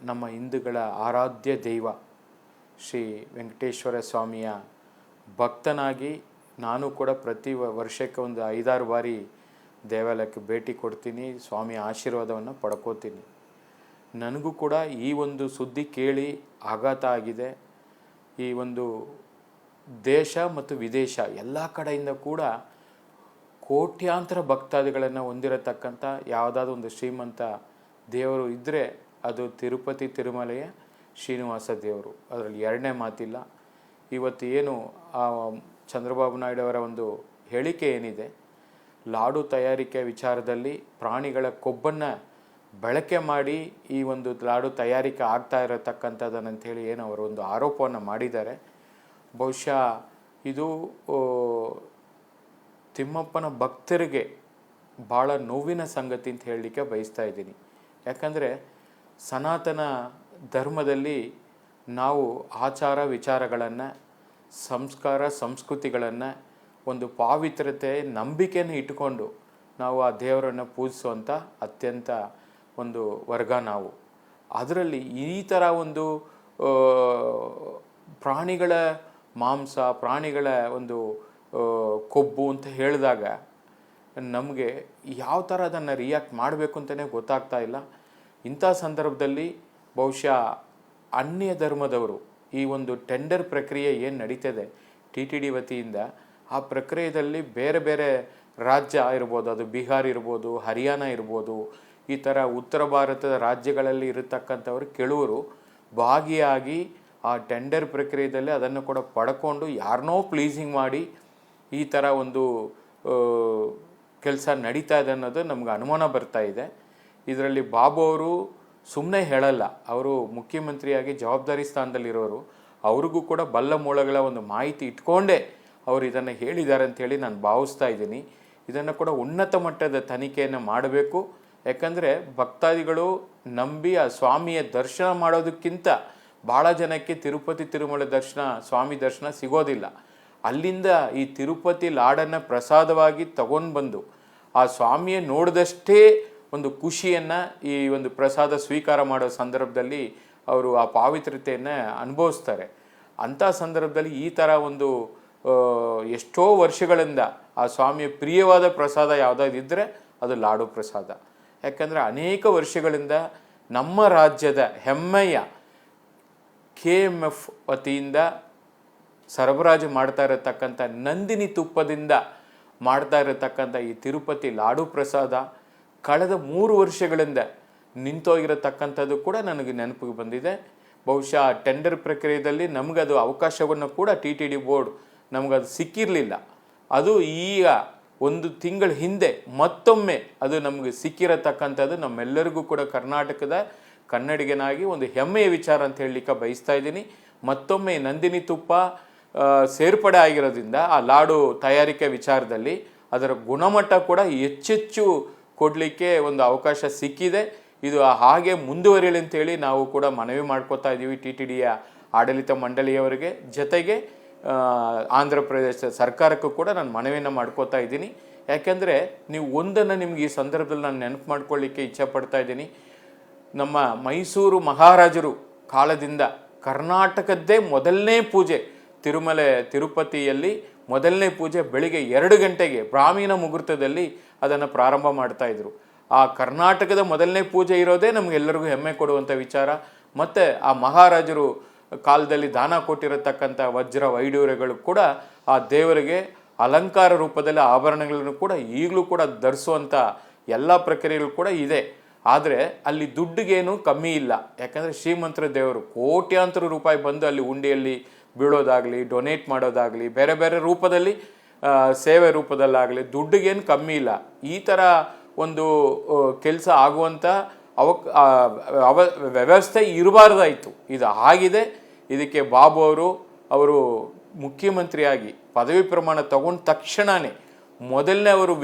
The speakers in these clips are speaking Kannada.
ನಮ್ಮ ಹಿಂದೂಗಳ ಆರಾಧ್ಯ ದೈವ ಶ್ರೀ ವೆಂಕಟೇಶ್ವರ ಸ್ವಾಮಿಯ ಭಕ್ತನಾಗಿ ನಾನು ಕೂಡ ಪ್ರತಿ ವರ್ಷಕ್ಕೆ ಒಂದು 5-6 ಬಾರಿ ದೇವಾಲಯಕ್ಕೆ ಭೇಟಿ ಕೊಡ್ತೀನಿ, ಸ್ವಾಮಿ ಆಶೀರ್ವಾದವನ್ನು ಪಡ್ಕೋತೀನಿ. ನನಗೂ ಕೂಡ ಈ ಒಂದು ಸುದ್ದಿ ಕೇಳಿ ಆಘಾತ ಆಗಿದೆ. ಈ ಒಂದು ದೇಶ ಮತ್ತು ವಿದೇಶ ಎಲ್ಲ ಕಡೆಯಿಂದ ಕೂಡ ಕೋಟ್ಯಾಂತರ ಭಕ್ತಾದಿಗಳನ್ನು ಹೊಂದಿರತಕ್ಕಂಥ ಯಾವುದಾದ್ರೂ ಒಂದು ಶ್ರೀಮಂತ ದೇವರು ಇದ್ದರೆ ಅದು ತಿರುಪತಿ ತಿರುಮಲೆಯ ಶ್ರೀನಿವಾಸ ದೇವರು, ಅದರಲ್ಲಿ ಎರಡನೇ ಮಾತಿಲ್ಲ. ಇವತ್ತು ಏನು ಚಂದ್ರಬಾಬು ನಾಯ್ಡು ಅವರ ಒಂದು ಹೇಳಿಕೆ ಏನಿದೆ, ಲಾಡು ತಯಾರಿಕೆ ವಿಚಾರದಲ್ಲಿ ಪ್ರಾಣಿಗಳ ಕೊಬ್ಬನ್ನು ಬಳಕೆ ಮಾಡಿ ಈ ಒಂದು ಲಾಡು ತಯಾರಿಕೆ ಆಗ್ತಾ ಇರತಕ್ಕಂಥದ್ದನ್ನಂಥೇಳಿ ಏನು ಅವರು ಒಂದು ಆರೋಪವನ್ನು ಮಾಡಿದ್ದಾರೆ. ಬಹುಶಃ ಇದು ತಿಮ್ಮಪ್ಪನ ಭಕ್ತರಿಗೆ ಭಾಳ ನೋವಿನ ಸಂಗತಿ ಅಂತ ಹೇಳಲಿಕ್ಕೆ ಬಯಸ್ತಾ ಇದ್ದೀನಿ. ಯಾಕಂದರೆ ಸನಾತನ ಧರ್ಮದಲ್ಲಿ ನಾವು ಆಚಾರ ವಿಚಾರಗಳನ್ನು, ಸಂಸ್ಕಾರ ಸಂಸ್ಕೃತಿಗಳನ್ನು, ಒಂದು ಪಾವಿತ್ರತೆ ನಂಬಿಕೆಯನ್ನು ಇಟ್ಟುಕೊಂಡು ನಾವು ಆ ದೇವರನ್ನು ಪೂಜಿಸುವಂಥ ಅತ್ಯಂತ ಒಂದು ವರ್ಗ ನಾವು. ಅದರಲ್ಲಿ ಈ ಥರ ಒಂದು ಪ್ರಾಣಿಗಳ ಮಾಂಸ, ಪ್ರಾಣಿಗಳ ಒಂದು ಕೊಬ್ಬು ಅಂತ ಹೇಳಿದಾಗ ನಮಗೆ ಯಾವ ಥರ ಅದನ್ನು ರಿಯಾಕ್ಟ್ ಮಾಡಬೇಕು ಅಂತಲೇ ಗೊತ್ತಾಗ್ತಾ ಇಲ್ಲ. ಇಂಥ ಸಂದರ್ಭದಲ್ಲಿ ಬಹುಶಃ ಅನ್ಯ ಧರ್ಮದವರು ಈ ಒಂದು ಟೆಂಡರ್ ಪ್ರಕ್ರಿಯೆ ಏನು ನಡೀತದೆ TTD ವತಿಯಿಂದ, ಆ ಪ್ರಕ್ರಿಯೆಯಲ್ಲಿ ಬೇರೆ ಬೇರೆ ರಾಜ್ಯ ಇರ್ಬೋದು, ಅದು ಬಿಹಾರ್ ಇರ್ಬೋದು, ಹರಿಯಾಣ ಇರ್ಬೋದು, ಈ ಥರ ಉತ್ತರ ಭಾರತದ ರಾಜ್ಯಗಳಲ್ಲಿ ಇರತಕ್ಕಂಥವರು ಕೆಲವರು ಭಾಗಿಯಾಗಿ ಆ ಟೆಂಡರ್ ಪ್ರಕ್ರಿಯೆಯಲ್ಲಿ ಅದನ್ನು ಕೂಡ ಪಡ್ಕೊಂಡು ಯಾರನ್ನೋ ಪ್ಲೀಸಿಂಗ್ ಮಾಡಿ ಈ ಥರ ಒಂದು ಕೆಲಸ ನಡೀತಾ ಇದೆ ಅನ್ನೋದು ನಮ್ಗೆ ಅನುಮಾನ ಬರ್ತಾ ಇದೆ. ಇದರಲ್ಲಿ ಬಾಬು ಅವರು ಸುಮ್ಮನೆ ಹೇಳಲ್ಲ, ಅವರು ಮುಖ್ಯಮಂತ್ರಿಯಾಗಿ ಜವಾಬ್ದಾರಿ ಸ್ಥಾನದಲ್ಲಿರೋರು, ಅವ್ರಿಗೂ ಕೂಡ ಬಲ್ಲ ಮೂಲಗಳ ಒಂದು ಮಾಹಿತಿ ಇಟ್ಕೊಂಡೇ ಅವರು ಇದನ್ನು ಹೇಳಿದ್ದಾರೆ ಅಂಥೇಳಿ ನಾನು ಭಾವಿಸ್ತಾ ಇದ್ದೀನಿ. ಇದನ್ನು ಕೂಡ ಉನ್ನತ ಮಟ್ಟದ ತನಿಖೆಯನ್ನು ಮಾಡಬೇಕು. ಯಾಕಂದರೆ ಭಕ್ತಾದಿಗಳು ನಂಬಿ ಆ ಸ್ವಾಮಿಯ ದರ್ಶನ ಮಾಡೋದಕ್ಕಿಂತ ಭಾಳ ಜನಕ್ಕೆ ತಿರುಪತಿ ತಿರುಮಲ ದರ್ಶನ, ಸ್ವಾಮಿ ದರ್ಶನ ಸಿಗೋದಿಲ್ಲ. ಅಲ್ಲಿಂದ ಈ ತಿರುಪತಿ ಲಾಡನ್ನು ಪ್ರಸಾದವಾಗಿ ತಗೊಂಡು ಬಂದು ಆ ಸ್ವಾಮಿಯ ನೋಡಿದಷ್ಟೇ ಒಂದು ಖುಷಿಯನ್ನು ಈ ಒಂದು ಪ್ರಸಾದ ಸ್ವೀಕಾರ ಮಾಡೋ ಸಂದರ್ಭದಲ್ಲಿ ಅವರು ಆ ಪಾವಿತ್ರತೆಯನ್ನು ಅನುಭವಿಸ್ತಾರೆ. ಅಂಥ ಸಂದರ್ಭದಲ್ಲಿ ಈ ಥರ ಒಂದು ಎಷ್ಟೋ ವರ್ಷಗಳಿಂದ ಆ ಸ್ವಾಮಿಯ ಪ್ರಿಯವಾದ ಪ್ರಸಾದ ಯಾವುದಾದಿದ್ದರೆ ಅದು ಲಾಡು ಪ್ರಸಾದ. ಯಾಕಂದರೆ ಅನೇಕ ವರ್ಷಗಳಿಂದ ನಮ್ಮ ರಾಜ್ಯದ ಹೆಮ್ಮೆಯ KMF ವತಿಯಿಂದ ಸರಬರಾಜು ಮಾಡ್ತಾ ಇರತಕ್ಕಂಥ ನಂದಿನಿ ತುಪ್ಪದಿಂದ ಮಾಡ್ತಾ ಇರತಕ್ಕಂಥ ಈ ತಿರುಪತಿ ಲಾಡು ಪ್ರಸಾದ ಕಳೆದ 3 ವರ್ಷಗಳಿಂದ ನಿಂತೋಗಿರತಕ್ಕಂಥದ್ದು ಕೂಡ ನನಗೆ ನೆನಪಿಗೆ ಬಂದಿದೆ. ಬಹುಶಃ ಟೆಂಡರ್ ಪ್ರಕ್ರಿಯೆಯಲ್ಲಿ ನಮಗದು ಅವಕಾಶವನ್ನು ಕೂಡ TTD ಬೋರ್ಡ್ ನಮಗದು ಸಿಕ್ಕಿರಲಿಲ್ಲ. ಅದು ಈಗ 1 ತಿಂಗಳ ಹಿಂದೆ ಮತ್ತೊಮ್ಮೆ ಅದು ನಮಗೆ ಸಿಕ್ಕಿರತಕ್ಕಂಥದ್ದು ನಮ್ಮೆಲ್ಲರಿಗೂ ಕೂಡ ಕರ್ನಾಟಕದ ಕನ್ನಡಿಗನಾಗಿ ಒಂದು ಹೆಮ್ಮೆಯ ವಿಚಾರ ಅಂತ ಹೇಳಲಿಕ್ಕೆ ಬಯಸ್ತಾ ಇದ್ದೀನಿ. ಮತ್ತೊಮ್ಮೆ ನಂದಿನಿ ತುಪ್ಪ ಸೇರ್ಪಡೆ ಆಗಿರೋದ್ರಿಂದ ಆ ಲಾಡು ತಯಾರಿಕೆ ವಿಚಾರದಲ್ಲಿ ಅದರ ಗುಣಮಟ್ಟ ಕೂಡ ಹೆಚ್ಚೆಚ್ಚು ಕೊಡಲಿಕ್ಕೆ ಒಂದು ಅವಕಾಶ ಸಿಕ್ಕಿದೆ. ಇದು ಹಾಗೆ ಮುಂದುವರಿಯಲಿ ಅಂತೇಳಿ ನಾವು ಕೂಡ ಮನವಿ ಮಾಡ್ಕೋತಾ ಇದ್ದೀವಿ TTDಯ ಆಡಳಿತ ಮಂಡಳಿಯವರಿಗೆ, ಜೊತೆಗೆ ಆಂಧ್ರ ಪ್ರದೇಶ ಸರ್ಕಾರಕ್ಕೂ ಕೂಡ ನಾನು ಮನವಿಯನ್ನು ಮಾಡ್ಕೋತಾ ಇದ್ದೀನಿ. ಯಾಕೆಂದರೆ ನೀವು ಒಂದನ್ನು ನಿಮ್ಗೆ ಈ ಸಂದರ್ಭದಲ್ಲಿ ನಾನು ನೆನಪು ಮಾಡ್ಕೊಳ್ಳಿಕ್ಕೆ ಇಚ್ಛೆಪಡ್ತಾ ಇದ್ದೀನಿ. ನಮ್ಮ ಮೈಸೂರು ಮಹಾರಾಜರು ಕಾಲದಿಂದ ಕರ್ನಾಟಕದ್ದೇ ಮೊದಲನೇ ಪೂಜೆ ತಿರುಪತಿಯಲ್ಲಿ ಮೊದಲನೇ ಪೂಜೆ ಬೆಳಿಗ್ಗೆ 2 ಗಂಟೆಗೆ ಬ್ರಾಹ್ಮಣ ಮುಹೂರ್ತದಲ್ಲಿ ಅದನ್ನು ಪ್ರಾರಂಭ ಮಾಡ್ತಾಯಿದ್ರು. ಆ ಕರ್ನಾಟಕದ ಮೊದಲನೇ ಪೂಜೆ ಇರೋದೇ ನಮಗೆಲ್ಲರಿಗೂ ಹೆಮ್ಮೆ ಕೊಡುವಂಥ ವಿಚಾರ. ಮತ್ತು ಆ ಮಹಾರಾಜರು ಕಾಲದಲ್ಲಿ ದಾನ ಕೊಟ್ಟಿರತಕ್ಕಂಥ ವಜ್ರ ವೈಡೂರ್ಯಗಳು ಕೂಡ ಆ ದೇವರಿಗೆ ಅಲಂಕಾರ ರೂಪದಲ್ಲಿ ಆಭರಣಗಳನ್ನು ಕೂಡ ಈಗಲೂ ಕೂಡ ಧರಿಸುವಂಥ ಎಲ್ಲ ಪ್ರಕ್ರಿಯೆಗಳು ಕೂಡ ಇದೆ. ಆದರೆ ಅಲ್ಲಿ ದುಡ್ಡಿಗೇನು ಕಮ್ಮಿ ಇಲ್ಲ. ಯಾಕಂದರೆ ಶ್ರೀಮಂತರ ದೇವರು ಕೋಟ್ಯಾಂತರ ರೂಪಾಯಿ ಬಂದು ಅಲ್ಲಿ ಉಂಡಿಯಲ್ಲಿ ಬೀಳೋದಾಗಲಿ, ಡೊನೇಟ್ ಮಾಡೋದಾಗಲಿ, ಬೇರೆ ಬೇರೆ ರೂಪದಲ್ಲಿ ಸೇವೆ ರೂಪದಲ್ಲಾಗಲಿ ದುಡ್ಡಿಗೇನು ಕಮ್ಮಿ ಇಲ್ಲ. ಈ ಥರ ಒಂದು ಕೆಲಸ ಆಗುವಂಥ ವ್ಯವಸ್ಥೆ ಇರಬಾರ್ದಾಯಿತು. ಇದು ಆಗಿದೆ. ಇದಕ್ಕೆ ಬಾಬು ಅವರು ಮುಖ್ಯಮಂತ್ರಿಯಾಗಿ ಪದವಿ ಪ್ರಮಾಣ ತಗೊಂಡ ತಕ್ಷಣವೇ ಮೊದಲನೇ ಅವರು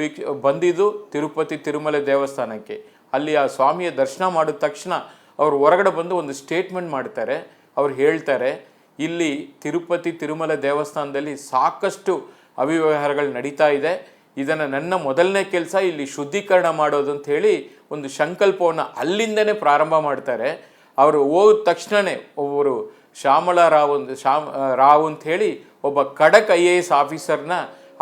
ಬಂದಿದ್ದು ತಿರುಪತಿ ತಿರುಮಲ ದೇವಸ್ಥಾನಕ್ಕೆ. ಅಲ್ಲಿ ಆ ಸ್ವಾಮಿಯ ದರ್ಶನ ಮಾಡಿದ ತಕ್ಷಣ ಅವರು ಹೊರಗಡೆ ಬಂದು ಒಂದು ಸ್ಟೇಟ್ಮೆಂಟ್ ಮಾಡ್ತಾರೆ. ಅವ್ರು ಹೇಳ್ತಾರೆ, ಇಲ್ಲಿ ತಿರುಪತಿ ತಿರುಮಲ ದೇವಸ್ಥಾನದಲ್ಲಿ ಸಾಕಷ್ಟು ಅವ್ಯವಹಾರಗಳು ನಡೀತಾ ಇದೆ, ಇದನ್ನು ನನ್ನ ಮೊದಲನೇ ಕೆಲಸ ಇಲ್ಲಿ ಶುದ್ಧೀಕರಣ ಮಾಡೋದು ಅಂತ ಹೇಳಿ ಒಂದು ಸಂಕಲ್ಪವನ್ನು ಅಲ್ಲಿಂದನೇ ಪ್ರಾರಂಭ ಮಾಡ್ತಾರೆ. ಅವರು ಹೋದ ತಕ್ಷಣವೇ ಒಬ್ಬರು ಶ್ಯಾಮಲಾ ರಾವ್ ಅಂತ ಹೇಳಿ ಒಬ್ಬ ಖಡಕ್ IAS ಆಫೀಸರ್ನ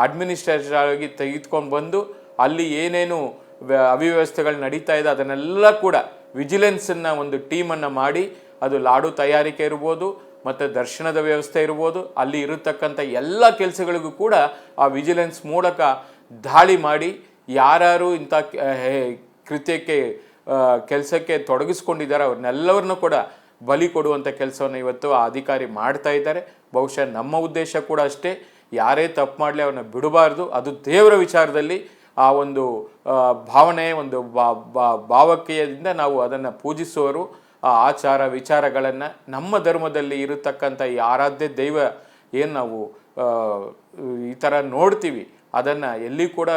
ಅಡ್ಮಿನಿಸ್ಟ್ರೇಟರ್ ಆಗಿ ತೆಗೆದುಕೊಂಡು ಬಂದು ಅಲ್ಲಿ ಏನೇನು ಅವ್ಯವಸ್ಥೆಗಳು ನಡೀತಾ ಇದೆ ಅದನ್ನೆಲ್ಲ ಕೂಡ ವಿಜಿಲೆನ್ಸನ್ನು ಒಂದು ಟೀಮನ್ನು ಮಾಡಿ, ಅದು ಲಾಡು ತಯಾರಿಕೆ ಇರ್ಬೋದು ಮತ್ತು ದರ್ಶನದ ವ್ಯವಸ್ಥೆ ಇರ್ಬೋದು, ಅಲ್ಲಿ ಇರತಕ್ಕಂಥ ಎಲ್ಲ ಕೆಲಸಗಳಿಗೂ ಕೂಡ ಆ ವಿಜಿಲೆನ್ಸ್ ಮೂಲಕ ದಾಳಿ ಮಾಡಿ ಯಾರು ಇಂಥ ಕೃತ್ಯಕ್ಕೆ ಕೆಲಸಕ್ಕೆ ತೊಡಗಿಸ್ಕೊಂಡಿದ್ದಾರೆ ಅವ್ರನ್ನೆಲ್ಲವನ್ನೂ ಕೂಡ ಬಲಿ ಕೊಡುವಂಥ ಕೆಲಸವನ್ನು ಇವತ್ತು ಆ ಅಧಿಕಾರಿ ಮಾಡ್ತಾ ಇದ್ದಾರೆ. ಬಹುಶಃ ನಮ್ಮ ಉದ್ದೇಶ ಕೂಡ ಅಷ್ಟೇ, ಯಾರೇ ತಪ್ಪು ಮಾಡಲಿ ಅವ್ರನ್ನ ಬಿಡಬಾರ್ದು. ಅದು ದೇವರ ವಿಚಾರದಲ್ಲಿ ಆ ಒಂದು ಭಾವನೆ, ಒಂದು ಭಾವಕೀಯದಿಂದ ನಾವು ಅದನ್ನು ಪೂಜಿಸುವರು. ಆ ಆಚಾರ ವಿಚಾರಗಳನ್ನು ನಮ್ಮ ಧರ್ಮದಲ್ಲಿ ಇರತಕ್ಕಂಥ ಈ ಆರಾಧ್ಯ ದೈವ ಏನು ನಾವು ಈ ಥರ ನೋಡ್ತೀವಿ ಅದನ್ನು ಎಲ್ಲಿ ಕೂಡ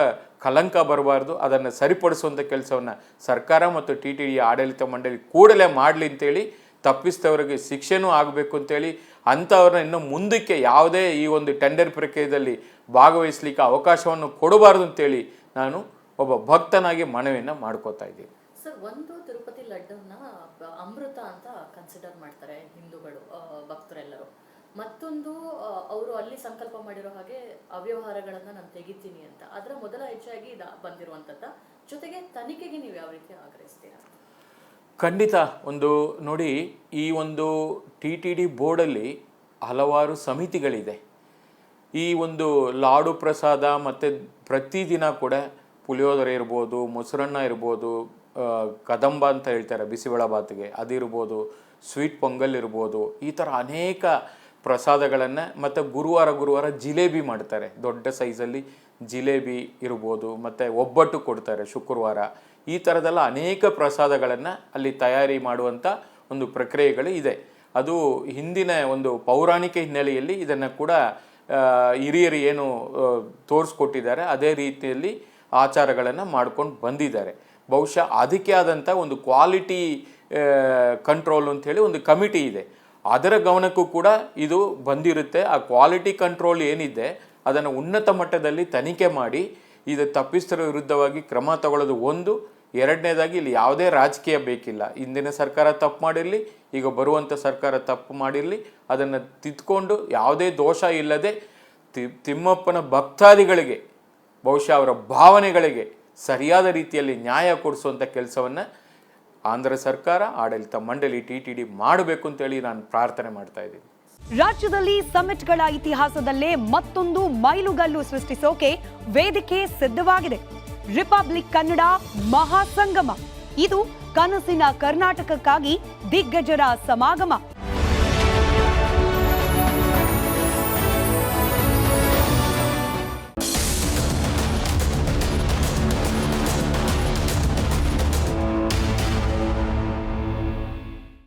ಕಲಂಕ ಬರಬಾರ್ದು. ಅದನ್ನು ಸರಿಪಡಿಸುವಂಥ ಕೆಲಸವನ್ನು ಸರ್ಕಾರ ಮತ್ತು TTD ಆಡಳಿತ ಮಂಡಳಿ ಕೂಡಲೇ ಮಾಡಲಿ ಅಂತೇಳಿ, ತಪ್ಪಿಸಿದವರಿಗೆ ಶಿಕ್ಷೆನೂ ಆಗಬೇಕು ಅಂತೇಳಿ, ಅಂಥವ್ರನ್ನ ಇನ್ನು ಮುಂದಕ್ಕೆ ಯಾವುದೇ ಈ ಒಂದು ಟೆಂಡರ್ ಪ್ರಕ್ರಿಯೆಯಲ್ಲಿ ಭಾಗವಹಿಸಲಿಕ್ಕೆ ಅವಕಾಶವನ್ನು ಕೊಡಬಾರ್ದು ಅಂತೇಳಿ ನಾನು ಒಬ್ಬ ಭಕ್ತನಾಗಿ ಮನವಿಯನ್ನು ಮಾಡ್ಕೋತಾ ಇದ್ದೀನಿ. ಸರ್, ಒಂದು ತಿರುಪತಿ ಲಡ್ಡನ್ನ ಅಮೃತ ಅಂತ ಕನ್ಸಿಡರ್ ಮಾಡ್ತಾರೆ ಹಿಂದೂಗಳು, ಭಕ್ತರೆಲ್ಲರೂ. ಮತ್ತೊಂದು ಅವರು ಅಲ್ಲಿ ಸಂಕಲ್ಪ ಮಾಡಿರೋ ಹಾಗೆ ಅವ್ಯವಹಾರಗಳನ್ನು ನಾನು ತೆಗಿತೀನಿ ಅಂತ. ಅದರ ಮೊದಲ ಹೆಜ್ಜೆಯಾಗಿ ಬಂದಿರುವಂಥದ್ದು. ಜೊತೆಗೆ ತನಿಖೆಗೆ ನೀವು ಯಾವ ರೀತಿ ಆಗ್ರಹಿಸ್ತೀರಾ? ಖಂಡಿತ. ಒಂದು ನೋಡಿ, ಈ ಒಂದು TTD ಬೋರ್ಡಲ್ಲಿ ಹಲವಾರು ಸಮಿತಿಗಳಿದೆ. ಈ ಒಂದು ಲಾಡು ಪ್ರಸಾದ ಮತ್ತು ಪ್ರತಿದಿನ ಕೂಡ ಪುಳಿಯೋಗರೆ ಇರ್ಬೋದು, ಮೊಸರನ್ನ ಇರ್ಬೋದು, ಕದಂಬ ಅಂತ ಹೇಳ್ತಾರೆ ಬಿಸಿಬೇಳೆಬಾತಿಗೆ, ಅದಿರ್ಬೋದು, ಸ್ವೀಟ್ ಪೊಂಗಲ್ ಇರ್ಬೋದು, ಈ ಥರ ಅನೇಕ ಪ್ರಸಾದಗಳನ್ನು, ಮತ್ತು ಗುರುವಾರ ಜಿಲೇಬಿ ಮಾಡ್ತಾರೆ. ದೊಡ್ಡ ಸೈಜಲ್ಲಿ ಜಿಲೇಬಿ ಇರ್ಬೋದು, ಮತ್ತು ಒಬ್ಬಟ್ಟು ಕೊಡ್ತಾರೆ ಶುಕ್ರವಾರ. ಈ ಥರದೆಲ್ಲ ಅನೇಕ ಪ್ರಸಾದಗಳನ್ನು ಅಲ್ಲಿ ತಯಾರಿ ಮಾಡುವಂಥ ಒಂದು ಪ್ರಕ್ರಿಯೆಗಳು ಇದೆ. ಅದು ಹಿಂದಿನ ಒಂದು ಪೌರಾಣಿಕ ಹಿನ್ನೆಲೆಯಲ್ಲಿ ಇದನ್ನು ಕೂಡ ಹಿರಿಯರು ಏನು ತೋರಿಸ್ಕೊಟ್ಟಿದ್ದಾರೆ ಅದೇ ರೀತಿಯಲ್ಲಿ ಆಚಾರಗಳನ್ನು ಮಾಡ್ಕೊಂಡು ಬಂದಿದ್ದಾರೆ. ಬಹುಶಃ ಅದಕ್ಕೆ ಆದಂಥ ಒಂದು ಕ್ವಾಲಿಟಿ ಕಂಟ್ರೋಲ್ ಅಂಥೇಳಿ ಒಂದು ಕಮಿಟಿ ಇದೆ. ಅದರ ಗಮನಕ್ಕೂ ಕೂಡ ಇದು ಬಂದಿರುತ್ತೆ. ಆ ಕ್ವಾಲಿಟಿ ಕಂಟ್ರೋಲ್ ಏನಿದೆ ಅದನ್ನು ಉನ್ನತ ಮಟ್ಟದಲ್ಲಿ ತನಿಖೆ ಮಾಡಿ ಇದು ತಪ್ಪಿತರ ವಿರುದ್ಧವಾಗಿ ಕ್ರಮ ತಗೊಳ್ಳೋದು ಒಂದು. ಎರಡನೇದಾಗಿ ಇಲ್ಲಿ ಯಾವುದೇ ರಾಜಕೀಯ ಬೇಕಿಲ್ಲ. ಹಿಂದಿನ ಸರ್ಕಾರ ತಪ್ಪು ಮಾಡಿರಲಿ, ಈಗ ಬರುವಂಥ ಸರ್ಕಾರ ತಪ್ಪು ಮಾಡಿರಲಿ, ಅದನ್ನು ತಿದ್ದುಕೊಂಡು ಯಾವುದೇ ದೋಷ ಇಲ್ಲದೆ ತಿಮ್ಮಪ್ಪನ ಭಕ್ತಾದಿಗಳಿಗೆ, ಬಹುಶಃ ಅವರ ಭಾವನೆಗಳಿಗೆ ಸರಿಯಾದ ರೀತಿಯಲ್ಲಿ ನ್ಯಾಯ ಕೊಡಿಸುವಂಥ ಕೆಲಸವನ್ನು ಆಂಧ್ರ ಸರ್ಕಾರ, ಆಡಳಿತ ಮಂಡಳಿ, TTD ಮಾಡಬೇಕು ಅಂತೇಳಿ ನಾನು ಪ್ರಾರ್ಥನೆ ಮಾಡ್ತಾ ಇದ್ದೀನಿ. ರಾಜ್ಯದಲ್ಲಿ ಸಮ್ಮಿಟ್ಗಳ ಇತಿಹಾಸದಲ್ಲೇ ಮತ್ತೊಂದು ಮೈಲುಗಲ್ಲು ಸೃಷ್ಟಿಸೋಕೆ ವೇದಿಕೆ ಸಿದ್ಧವಾಗಿದೆ. ರಿಪಬ್ಲಿಕ್ ಕನ್ನಡ ಮಹಾಸಂಗಮ. ಇದು ಕನಸಿನ ಕರ್ನಾಟಕಕ್ಕಾಗಿ ದಿಗ್ಗಜರ ಸಮಾಗಮ.